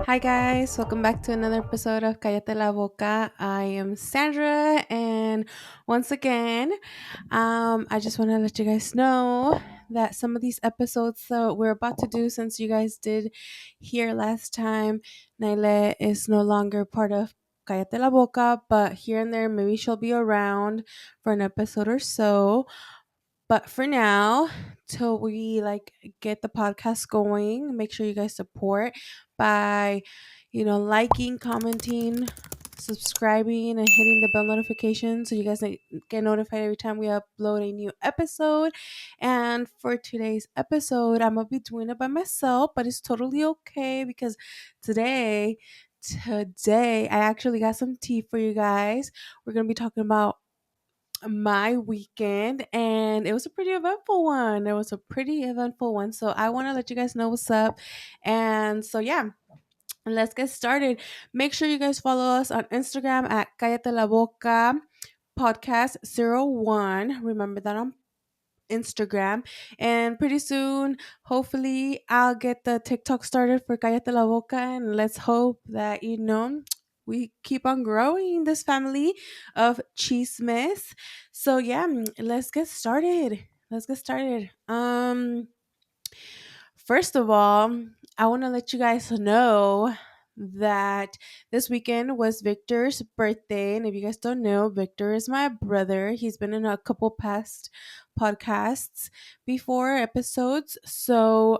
Hi guys, welcome back to another episode of Cállate la Boca. I am Sandra, and once again, I just want to let you guys know that some of these episodes that we're about to do, since you guys did hear last time, Naile is no longer part of Cállate la Boca, but here and there, maybe she'll be around for an episode or so. But for now, till we get the podcast going, make sure you guys support by, liking, commenting, subscribing, and hitting the bell notification so you guys get notified every time we upload a new episode. And for today's episode, I'm gonna be doing it by myself, but it's totally okay because today, today I actually got some tea for you guys. We're gonna be talking about my weekend, and it was a pretty eventful one. It was a pretty eventful one. So I want to let you guys know what's up. And so, yeah, let's get started. Make sure you guys follow us on Instagram at Cállate la Boca Podcast 01. Remember that on Instagram. And pretty soon, hopefully, I'll get the TikTok started for Cállate la Boca. And let's hope that, we keep on growing this family of chismes. So yeah, let's get started. Let's get started. First of all, I want to let you guys know that this weekend was Victor's birthday. And if you guys don't know, Victor is my brother. He's been in a couple past podcasts before episodes. So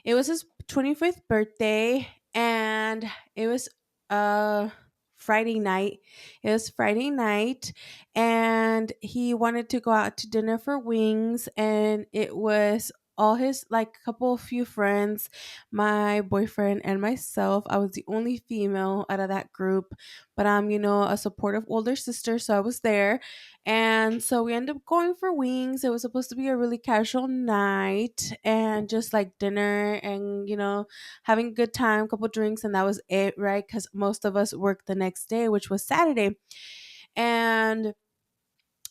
it was his 25th birthday, and it was uh Friday night. It was Friday night, and he wanted to go out to dinner for wings, and it was all his couple few friends, my boyfriend and myself. I was the only female out of that group, but I'm, a supportive older sister, so I was there. And so we ended up going for wings. It was supposed to be a really casual night and just like dinner and, having a good time, couple drinks, and that was it, right? Because most of us worked the next day, which was Saturday. And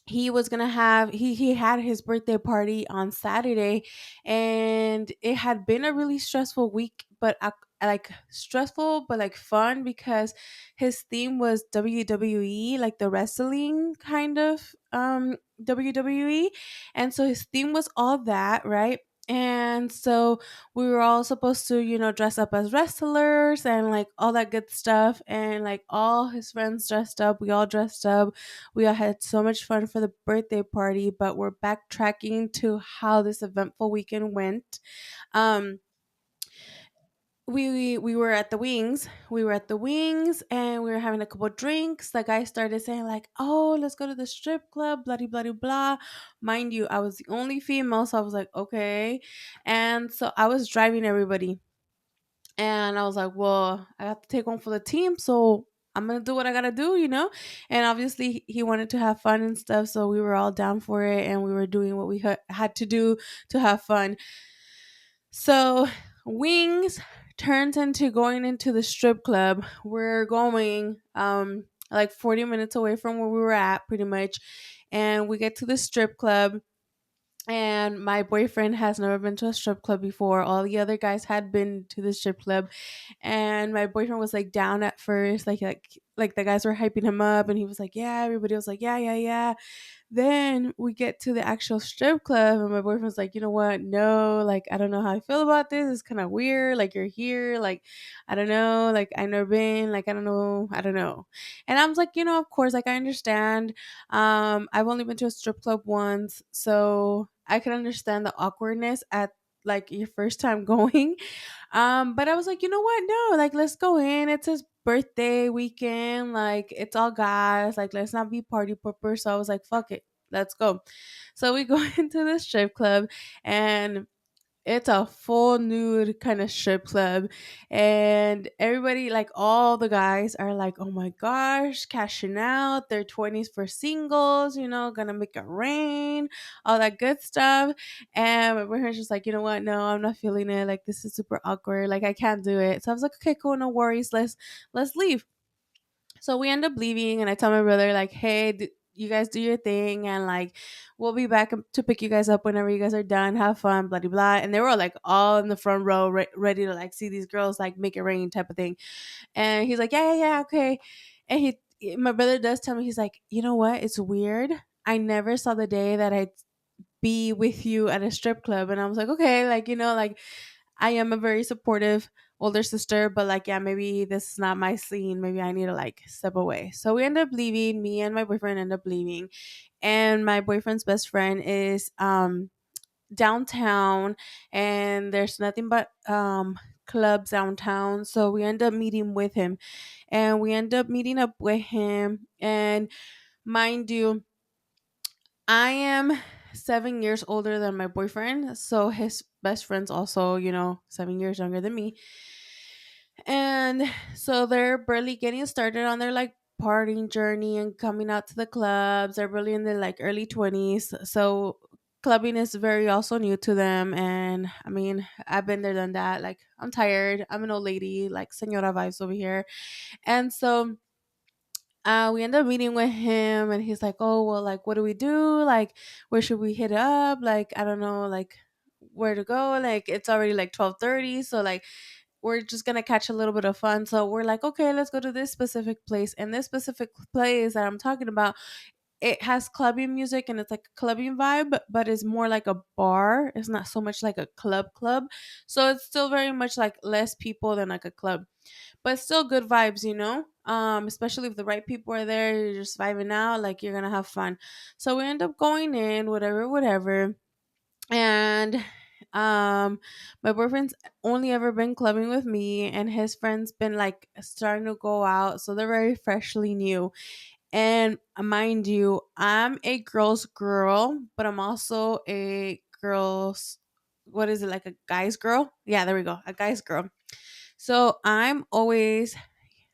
he was gonna have he had his birthday party on Saturday, and it had been a really stressful week, but like stressful but like fun because his theme was WWE, like the wrestling kind of WWE. And so his theme was all that, right? And so we were all supposed to, dress up as wrestlers and like all that good stuff. And like all his friends dressed up. We all dressed up. We all had so much fun for the birthday party, but we're backtracking to how this eventful weekend went. Um, we were at the wings. We were at the wings, and we were having a couple drinks. The guy started saying like, "Oh, let's go to the strip club." Blah blah blah blah. Mind you, I was the only female, so I was like, "Okay," and so I was driving everybody. And I was like, well, I have to take one for the team, so I'm gonna do what I gotta do. And obviously, he wanted to have fun and stuff, so we were all down for it, and we were doing what we had to do to have fun. So, wings turns into going into the strip club. We're going like 40 minutes away from where we were at, pretty much, and we get to the strip club, and my boyfriend has never been to a strip club before. All the other guys had been to the strip club, and my boyfriend was like down at first, like the guys were hyping him up, and he was like, yeah. Everybody was like, yeah, yeah, yeah. Then we get to the actual strip club, and my boyfriend's like, you know what? No, like, I don't know how I feel about this. It's kind of weird. Like, you're here. Like, I don't know. Like, I've never been. Like, I don't know. I don't know. And I was like, of course, like, I understand. I've only been to a strip club once, so I can understand the awkwardness at like your first time going. But I was like, you know what? No, like, let's go in. It's his birthday weekend. Like, it's all guys. Like, let's not be party poopers. So I was like, fuck it. Let's go. So we go into the strip club, and it's a full nude kind of strip club, and everybody, like all the guys, are like, "Oh my gosh, cashing out their 20s for singles, gonna make it rain, all that good stuff." And my boyfriend's just like, "You know what? No, I'm not feeling it. Like, this is super awkward. Like, I can't do it." So I was like, "Okay, cool, no worries. Let's leave." So we end up leaving, and I tell my brother like, "Hey, you guys do your thing, and like we'll be back to pick you guys up whenever you guys are done. Have fun, blah blah blah." And they were like all in the front row, ready to like see these girls like make it rain type of thing. And he's like, "Yeah, yeah, yeah, okay." And my brother does tell me, he's like, "You know what? It's weird. I never saw the day that I'd be with you at a strip club." And I was like, "Okay, like, like I am a very supportive older sister, but like, yeah, maybe this is not my scene. Maybe I need to like step away." So we end up leaving. Me and my boyfriend end up leaving, and my boyfriend's best friend is downtown, and there's nothing but clubs downtown. So we end up meeting with him, and we end up meeting up with him. And mind you, I am 7 years older than my boyfriend, so his best friend's also, 7 years younger than me. And so they're barely getting started on their like partying journey and coming out to the clubs. They're really in their like early 20s. So clubbing is very also new to them. And I mean, I've been there, done that. Like, I'm tired. I'm an old lady, like senora vibes over here. And so we end up meeting with him, and he's like, "Oh, well, like, what do we do? Like, where should we hit up? Like, I don't know, like, where to go. Like, it's already like 12:30, so like we're just gonna catch a little bit of fun." So we're like, "Okay, let's go to this specific place." And this specific place that I'm talking about, it has clubbing music, and it's like a clubbing vibe, but it's more like a bar. It's not so much like a club. So it's still very much like less people than like a club, but still good vibes. Especially if the right people are there, you're just vibing out, like you're gonna have fun. So we end up going in, whatever. And my boyfriend's only ever been clubbing with me, and his friends been like starting to go out, so they're very freshly new. And mind you, I'm a girl's girl, but I'm also a girl's, what is it, like a guy's girl? Yeah, there we go, a guy's girl. So I'm always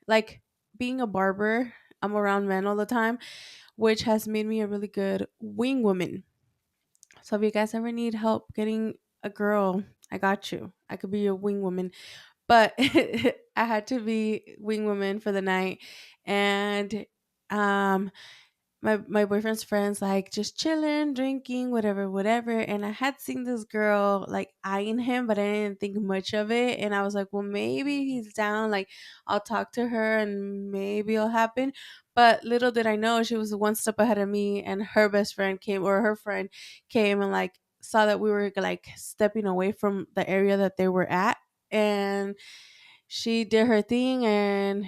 like, being a barber, I'm around men all the time, which has made me a really good wing woman. So if you guys ever need help getting a girl, I got you. I could be your wing woman. But I had to be wing woman for the night. And um my boyfriend's friends like just chilling, drinking, whatever. And I had seen this girl like eyeing him, but I didn't think much of it. And I was like, well, maybe he's down. Like, I'll talk to her and maybe it'll happen. But little did I know, she was one step ahead of me, and her best friend came, or her friend came, and like saw that we were like stepping away from the area that they were at. And she did her thing, and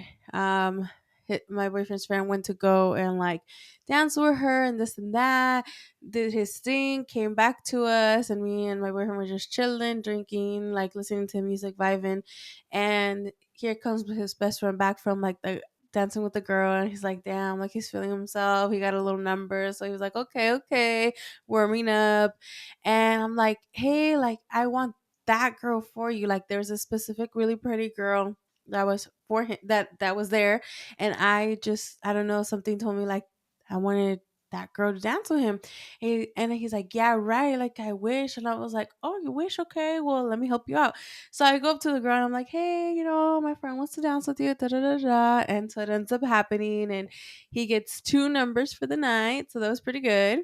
my boyfriend's friend went to go and like dance with her and this and that, did his thing, came back to us, and me and my boyfriend were just chilling, drinking, like listening to music, vibing. And here comes his best friend back from like the dancing with the girl, and he's like, damn, like he's feeling himself, he got a little number. So he was like, okay, warming up. And I'm like, hey, like, I want that girl for you. Like, there's a specific really pretty girl that was for him, that was there. And I don't know, something told me like I wanted that girl to dance with him. And he's like, yeah, right, like I wish. And I was like, oh, you wish? Okay, well, let me help you out. So I go up to the girl, and I'm like, hey, my friend wants to dance with you, da da da da. And so it ends up happening, and he gets two numbers for the night, so that was pretty good,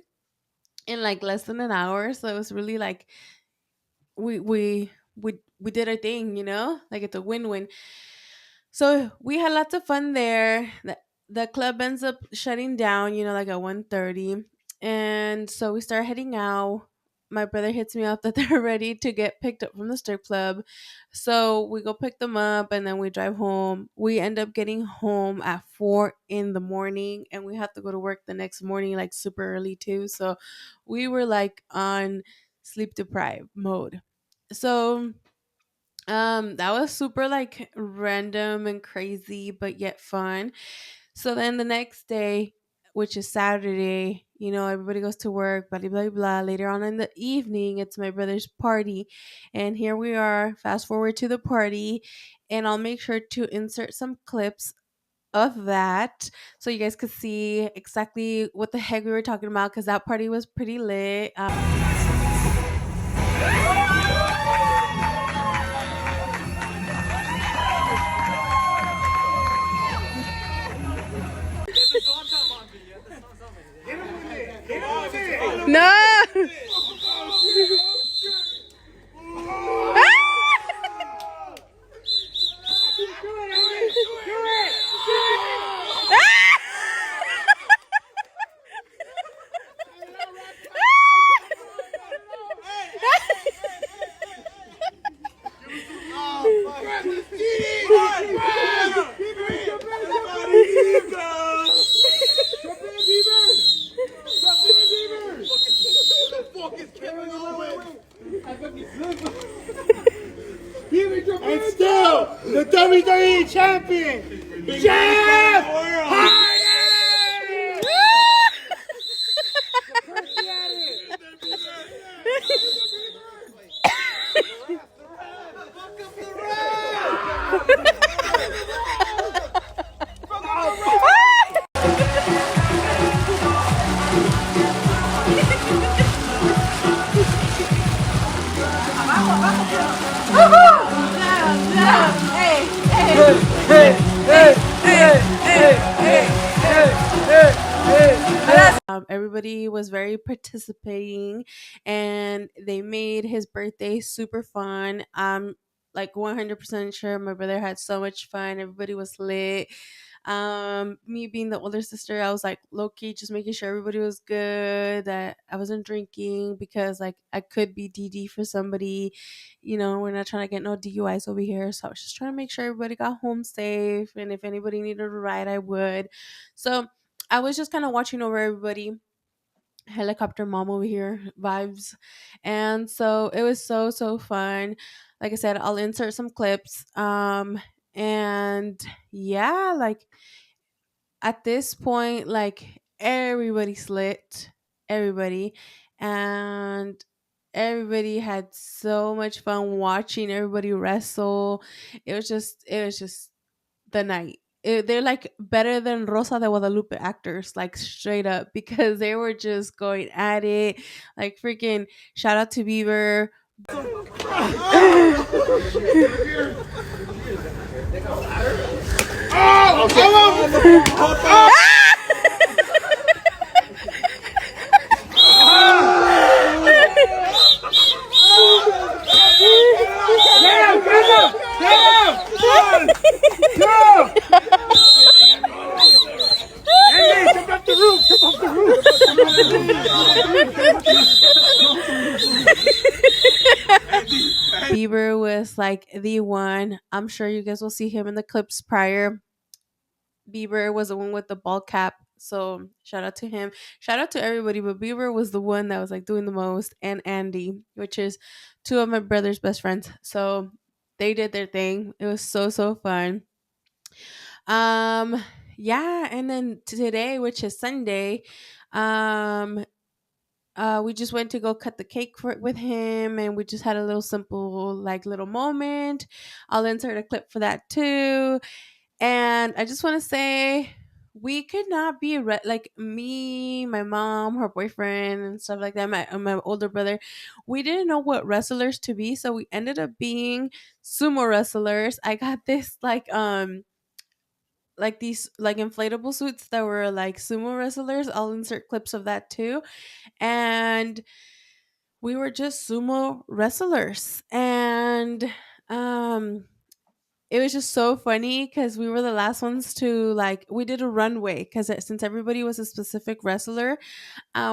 in like less than an hour. So it was really like we did our thing, like it's a win-win. So we had lots of fun there. The club ends up shutting down, like at 1:30. And so we start heading out. My brother hits me up that they're ready to get picked up from the strip club. So we go pick them up, and then we drive home. We end up getting home at 4 in the morning, and we have to go to work the next morning like super early too. So we were like on sleep deprived mode. So that was super like random and crazy, but yet fun. So then the next day, which is Saturday, everybody goes to work, blah, blah, blah, blah. Later on in the evening, it's my brother's party. And here we are, fast forward to the party. And I'll make sure to insert some clips of that so you guys could see exactly what the heck we were talking about, because that party was pretty lit. the WWE champion, Jeff Hardy! Everybody was very participating and they made his birthday super fun. Like 100% sure my brother had so much fun. Everybody was lit. Me being the older sister, I was like low key just making sure everybody was good, that I wasn't drinking because like I could be DD for somebody. We're not trying to get no DUIs over here. So I was just trying to make sure everybody got home safe, and if anybody needed a ride, I would. So I was just kind of watching over everybody, helicopter mom over here vibes. And so it was so fun. Like I said, I'll insert some clips. And yeah, like at this point, like everybody's lit, everybody. And everybody had so much fun watching everybody wrestle. It was just the night. They're like better than Rosa de Guadalupe actors, like straight up, because they were just going at it. Like freaking shout out to Bieber. Bieber was like the one. I'm sure you guys will see him in the clips prior. Bieber was the one with the ball cap. So shout out to him. Shout out to everybody, but Bieber was the one that was like doing the most, and Andy, which is two of my brother's best friends. So they did their thing. It was so fun. Um yeah, and then today, which is Sunday, um we just went to go cut the cake with him, and we just had a little simple like little moment. I'll insert a clip for that too. And I just want to say we could not be like me, my mom, her boyfriend, and stuff like that. My older brother, we didn't know what wrestlers to be, so we ended up being sumo wrestlers. I got this like these like inflatable suits that were like sumo wrestlers. I'll insert clips of that too. And we were just sumo wrestlers. And um it was just so funny because we were the last ones to like we did a runway because since everybody was a specific wrestler,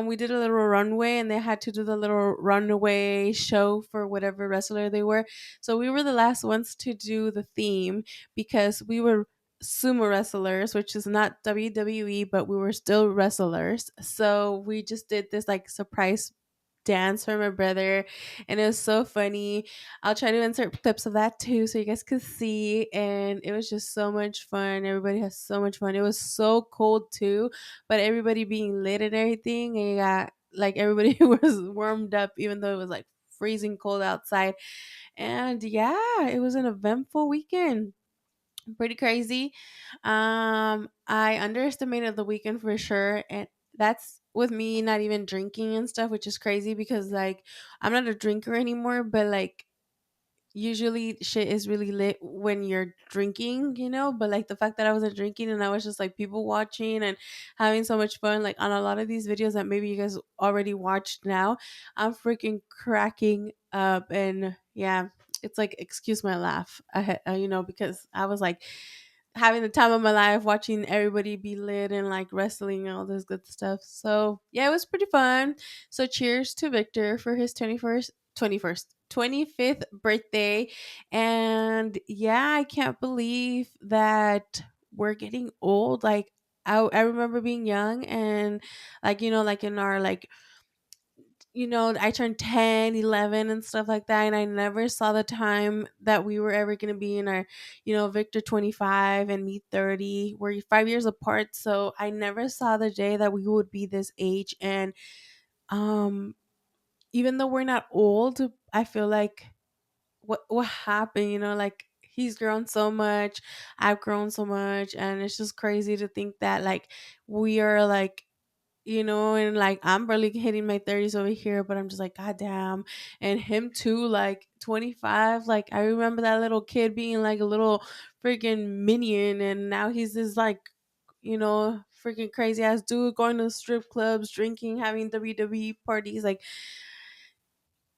we did a little runway and they had to do the little runway show for whatever wrestler they were. So we were the last ones to do the theme because we were sumo wrestlers, which is not WWE, but we were still wrestlers. So we just did this like surprise dance for my brother, and it was so funny. I'll try to insert clips of that too so you guys could see. And it was just so much fun. Everybody has so much fun. It was so cold too, but everybody being lit and everything, and you got like everybody was warmed up even though it was like freezing cold outside. And yeah, it was an eventful weekend, pretty crazy. I underestimated the weekend for sure, and that's with me not even drinking and stuff, which is crazy because like I'm not a drinker anymore, but like usually shit is really lit when you're drinking, but like the fact that I wasn't drinking and I was just like people watching and having so much fun, like on a lot of these videos that maybe you guys already watched now, I'm freaking cracking up. And yeah, it's like excuse my laugh, because I was like having the time of my life watching everybody be lit and like wrestling and all this good stuff. So yeah, it was pretty fun. So cheers to Victor for his 25th birthday. And yeah, I can't believe that we're getting old. Like I remember being young and like like in our like I turned 10, 11, and stuff like that. And I never saw the time that we were ever going to be in our, Victor 25 and me 30. We're 5 years apart. So I never saw the day that we would be this age. And um, even though we're not old, I feel like what happened, like he's grown so much, I've grown so much. And it's just crazy to think that like we are like, and like I'm barely hitting my 30s over here, but I'm just like, God damn. And him too, like 25. Like I remember that little kid being like a little freaking minion, and now he's this like, freaking crazy ass dude going to strip clubs, drinking, having WWE parties. Like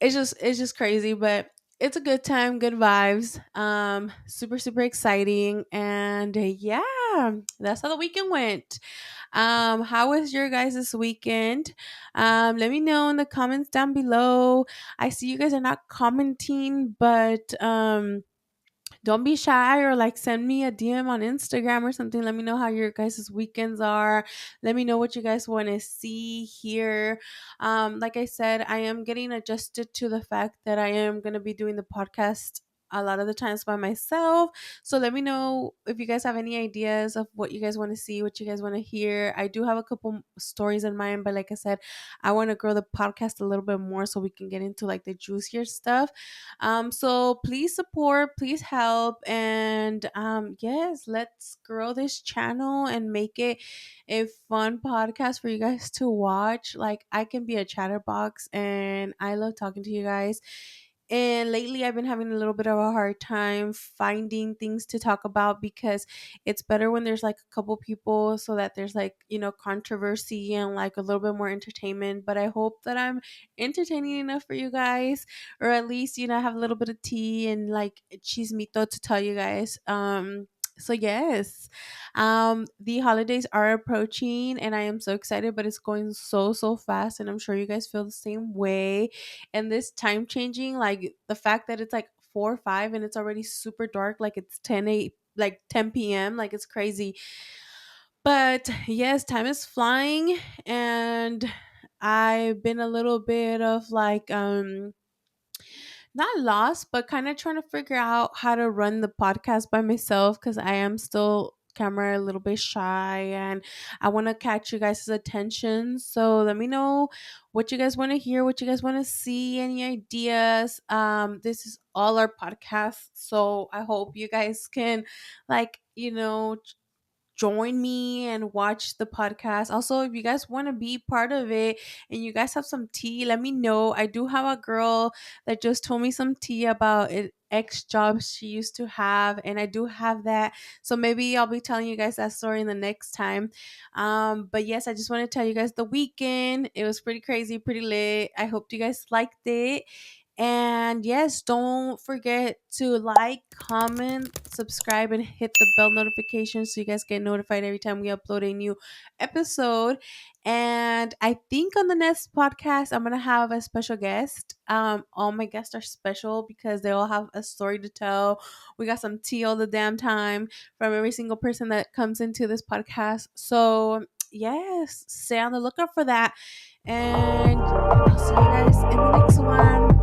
it's just crazy, but it's a good time, good vibes. Super, super exciting. And yeah, that's how the weekend went. How was your guys this weekend? Let me know in the comments down below. I see you guys are not commenting, but don't be shy, or like send me a DM on Instagram or something. Let me know how your guys' weekends are. Let me know what you guys want to see here. Like I said, I am getting adjusted to the fact that I am going to be doing the podcast a lot of the times by myself. So let me know if you guys have any ideas of what you guys want to see, what you guys want to hear. I do have a couple stories in mind, but like I said, I want to grow the podcast a little bit more so we can get into like the juicier stuff. So please support, please help, and yes, let's grow this channel and make it a fun podcast for you guys to watch. Like I can be a chatterbox, and I love talking to you guys. And lately, I've been having a little bit of a hard time finding things to talk about, because it's better when there's like a couple people, so that there's like, controversy and like a little bit more entertainment. But I hope that I'm entertaining enough for you guys, or at least, have a little bit of tea and like chismito to tell you guys. So yes, the holidays are approaching, and I am so excited, but it's going so so fast, and I'm sure you guys feel the same way. And this time changing, like the fact that it's like 4 or 5 and it's already super dark, like it's 10 p.m., like it's crazy. But yes, time is flying, and I've been a little bit of like not lost, but kind of trying to figure out how to run the podcast by myself, because I am still camera a little bit shy, and I want to catch you guys' attention. So let me know what you guys want to hear, what you guys want to see, any ideas. This is all our podcast, so I hope you guys can like, join me and watch the podcast. Also, if you guys want to be part of it and you guys have some tea, let me know. I do have a girl that just told me some tea about it ex job she used to have, and I do have that, so maybe I'll be telling you guys that story in the next time. But yes, I just want to tell you guys the weekend, it was pretty crazy, pretty lit. I hope you guys liked it. And yes, don't forget to like, comment, subscribe, and hit the bell notification so you guys get notified every time we upload a new episode. And I think on the next podcast, I'm gonna have a special guest. All my guests are special because they all have a story to tell. We got some tea all the damn time from every single person that comes into this podcast. So yes, stay on the lookout for that. And I'll see you guys in the next one.